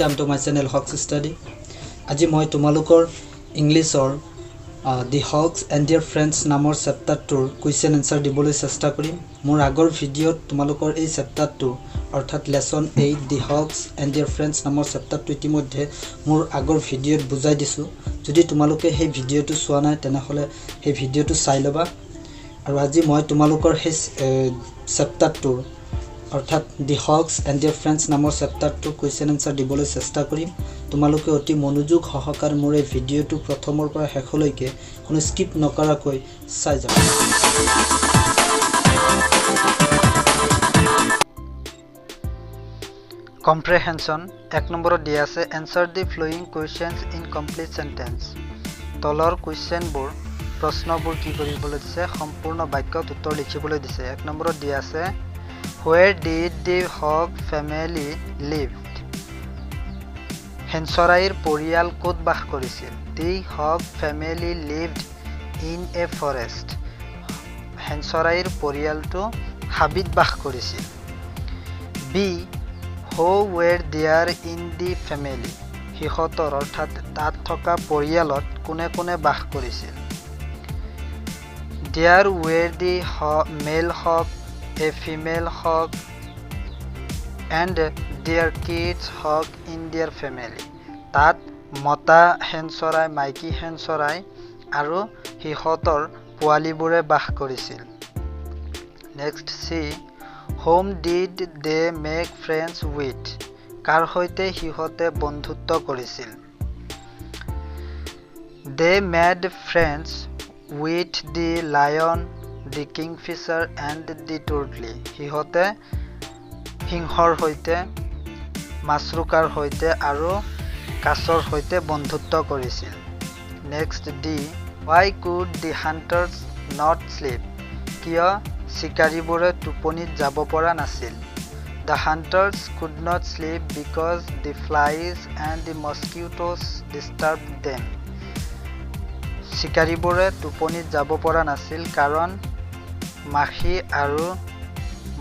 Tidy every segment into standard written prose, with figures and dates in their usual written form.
Welcome to my channel Haque Study. আজি মই তোমালোকৰ ইংলিছৰ The Hawks and Their Friends নামৰ চেপ্টাৰটোৰ কুৱেশ্যন আনসাৰ দিবলৈ চেষ্টা কৰিম। মোৰ আগৰ ভিডিঅ'ত তোমালোকৰ এই চেপ্টাৰটো অৰ্থাৎ lesson 8 The Hawks and Their Friends নামৰ চেপ্টাৰটো ইতিমধ্যে মোৰ আগৰ ভিডিঅ'ত বুজাই দিছো। যদি তোমালোকে সেই ভিডিঅ'টো চোৱা নাই তেনেহলে সেই ভিডিঅ'টো চাই লবা। আৰু আজি মই তোমালোকৰ সেই চেপ্টাৰটোৰ অৰ্থাৎ The Hawks and Their Friends নামৰ চেপ্টাৰটো কুৱেশ্যন আনসাৰ দিবলৈ চেষ্টা কৰিম। তোমালোকে অতি মনোযোগ সহকাৰে মোৰ এই ভিডিঅ'টো প্ৰথমৰ পৰা শেষলৈকে কোনো স্কিপ নকৰাকৈ চাই যাবা। কম্প্ৰিহেনশন 1 নম্বৰত দিয়া আছে answer the following questions in complete sentence। তলৰ কুৱেশ্যনবোৰ প্ৰশ্নবোৰ কি কৰিবলৈ দিছে সম্পূৰ্ণ বাক্যত উত্তৰ লিখিবলৈ দিছে। 1 নম্বৰত দিয়া আছে Where did the Hawk family live? হেনচৰাইৰ পৰিয়াল ক'ত বাস কৰিছিল? The Hawk family lived in a forest. হেনচৰাইৰ পৰিয়ালটো হাবিত বাস কৰিছিল। B. Who were there in the family? সিহঁতৰ অৰ্থাৎ তাত থকা পৰিয়ালত কোনে কোনে বাস কৰিছিল? There were the male hawk, a female hawk, and their kids hawk in their family. তাত মতা হেনচৰাই মাইকী হেনচৰাই আৰু সিহঁতৰ পোৱালিবোৰে বাস কৰিছিল। Next C. Whom did they make friends with? কাৰ সৈতে সিহঁতে বন্ধুত্ব কৰিছিল? They made friends with the lion, the kingfisher and the turtle. সিহঁতে সিংহৰ সৈতে মাছৰুকাৰ সৈতে আৰু কাছৰ সৈতে বন্ধুত্ব কৰিছিল। Next D. Why could the hunters not sleep? কিয় শিকাৰীবোৰে টোপনিত যাব পৰা নাছিল? The hunters could not sleep because the flies and the mosquitoes disturbed them. শিকাৰীবোৰে টোপনিত যাব পৰা নাছিল কাৰণ মাখি আৰু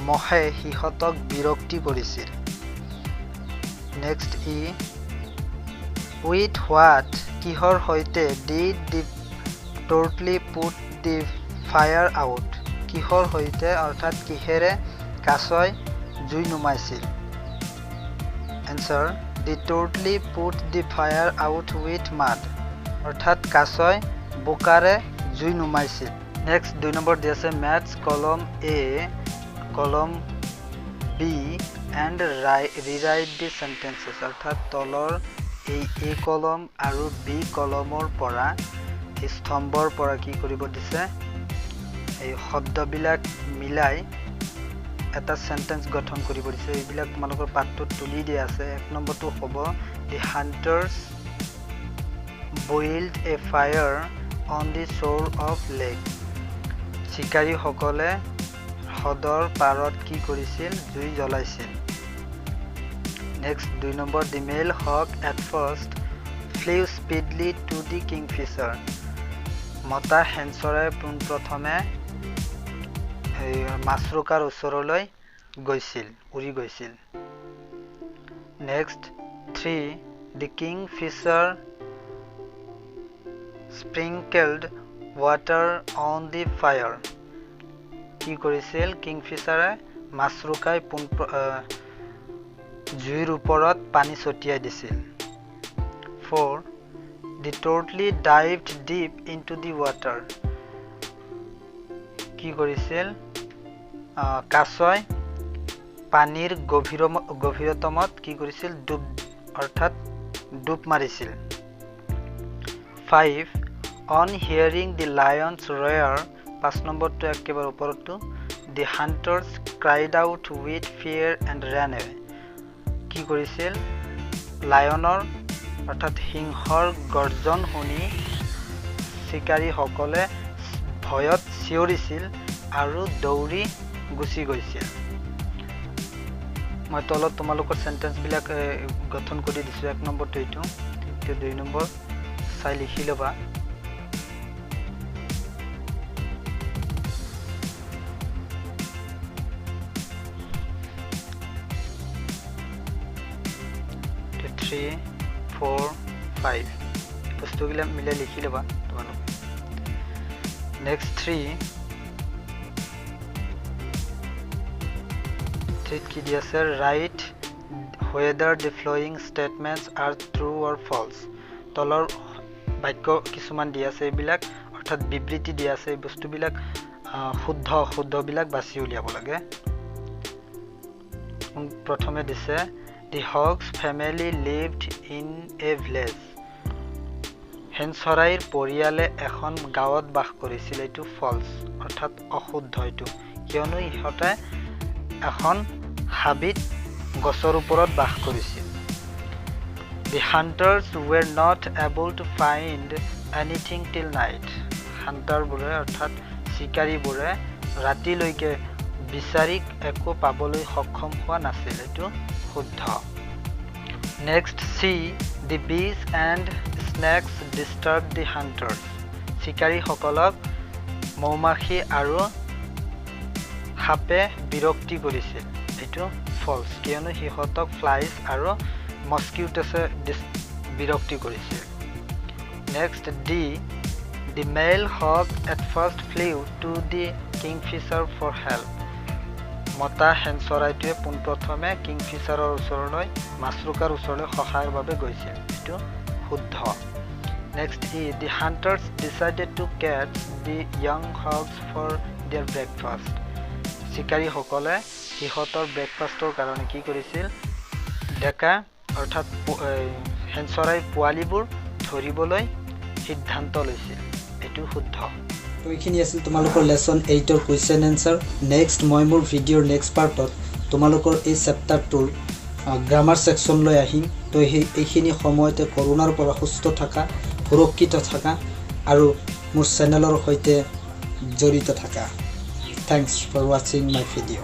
মহে সিহঁতক বিৰক্তি কৰিছিল। Next E. With what? কিহৰ সৈতে did the turtle put the fire out? কিহৰ সৈতে অৰ্থাৎ কিহেৰে কাছই জুই নুমাইছিল? Answer. The turtle put the fire out with mud. অৰ্থাৎ কাছই বোকাৰে জুই নুমাইছিল। Next 2 নম্বৰ দিয়া আছে maths column A, column B and rewrite the sentences। অৰ্থাৎ তলৰ এই A কলম আৰু B কলমৰ পৰা স্তম্ভৰ পৰা কি কৰিব দিছে এই শব্দবিলাক মিলাই এটা সেন্টেন্স গঠন কৰিব দিছে। এইবিলাক তোমালোকৰ পাঠটোত তুলি দিয়া আছে। 1 নম্বৰটো হ'ব The hunters boiled a fire on the shore of lake। শিকাৰীসকলে হ্ৰদৰ পাৰত কি কৰিছিল জুই জ্বলাইছিল। Next 2 number The male hawk at first flew speedily to the kingfisher। মতা হেনচৰাই পোনপ্ৰথমে মাছৰুকাৰ ওচৰলৈ গৈছিল উৰি গৈছিল। Next 3 The kingfisher sprinkled water on the fire। কি কৰিছিল কিংফিছাৰে মাছৰুকাই জুইৰ ওপৰত পানী ছটিয়াই দিছিল। 4 The turtle dived deep into the water। কি কৰিছিল কাছই পানীৰ গভীৰতমত কি কৰিছিল অৰ্থাৎ ডুব মাৰিছিল। 5 On hearing the lions roar, 5 নম্বৰটো একেবাৰে ওপৰটো The hunters cried out with fear and ran away। কি কৰিছিল লায়নৰ অৰ্থাৎ সিংহৰ গৰ্জন শুনি শিকাৰীসকলে ভয়ত চিঞৰিছিল আৰু দৌৰি গুচি গৈছিল। মই তলত তোমালোকৰ সেন্টেন্সবিলাক গঠন কৰি দিছো। 1 নম্বৰটো এইটো 2 নম্বৰ চাই লিখি ল'বা। 3 4 5 বস্তুগুলা মিলাই লিখি লবা তোমালোক নেক্সট 3 কি দিয়া আছে right whether the following statements are true or false তলৰ বাক্য কিছুমান দিয়া আছে এইবিলাক অৰ্থাৎ বিবৃতি দিয়া আছে এই বস্তুবিলাক শুদ্ধ বিলাক বাছি উলিয়াব লাগে প্ৰথমে দিছে the Haque family lived in a village হেনচৰাইৰ পৰিয়ালে এখন গাঁৱত বাস কৰিছিল এটো ফলস অৰ্থাৎ অশুদ্ধ এটো কিয়নো ইহতে এখন হাবিত গছৰ ওপৰত বাস কৰিছিল The hunters were not able to find anything till night. Hunter বোৰে অৰ্থাৎ শিকাৰী বোৰে ৰাতিলৈকে বিচাৰি একো পাবলৈ সক্ষম হোৱা নাছিল এটো শুদ্ধ Next C the bees and snakes disturbed the hunters. শিকাৰী সকলক মৌমাখি আৰু সাপে বিৰক্তি কৰিছিল এটো ফলস কিয়নো হিহতক ফ্লাইজ আৰু মস্কিউটছে বিৰক্তি কৰিছিল Next D the male hawk at first flew to the kingfisher for help মতা হেনচৰাইটোৱে পোনপ্ৰথমে কিংফিচাৰৰ ওচৰলৈ মাছৰুকাৰ ওচৰলৈ সহায়ৰ বাবে গৈছিল এটো শুদ্ধ Next E the hunters decided to catch the young hawks for their breakfast শিকাৰী সকলে হিহতৰ ব্ৰেকফাষ্টৰ কাৰণে কি কৰিছিল ডেকা অৰ্থাৎ হেনচৰাই পোৱালিবোৰ ধৰিবলৈ সিদ্ধান্ত লৈছিল এটো শুদ্ধ তো এইখিনি আছিল তোমালোকৰ লেসন 8 ৰ কোৱেশ্চন আনসাৰ নেক্সট মই মোৰ ভিডিওৰ নেক্সট পাৰ্টত তোমালোকৰ এই চেপ্টাৰটোৰ গ্ৰামাৰ সেকশন লৈ আহিম তো এইখিনি সময়তে কৰোনাৰ পৰা সুস্থ থাকা সুৰক্ষিত থাকা আৰু মোৰ চেনেলৰ সৈতে জড়িত থাকা Thanks for watching my video.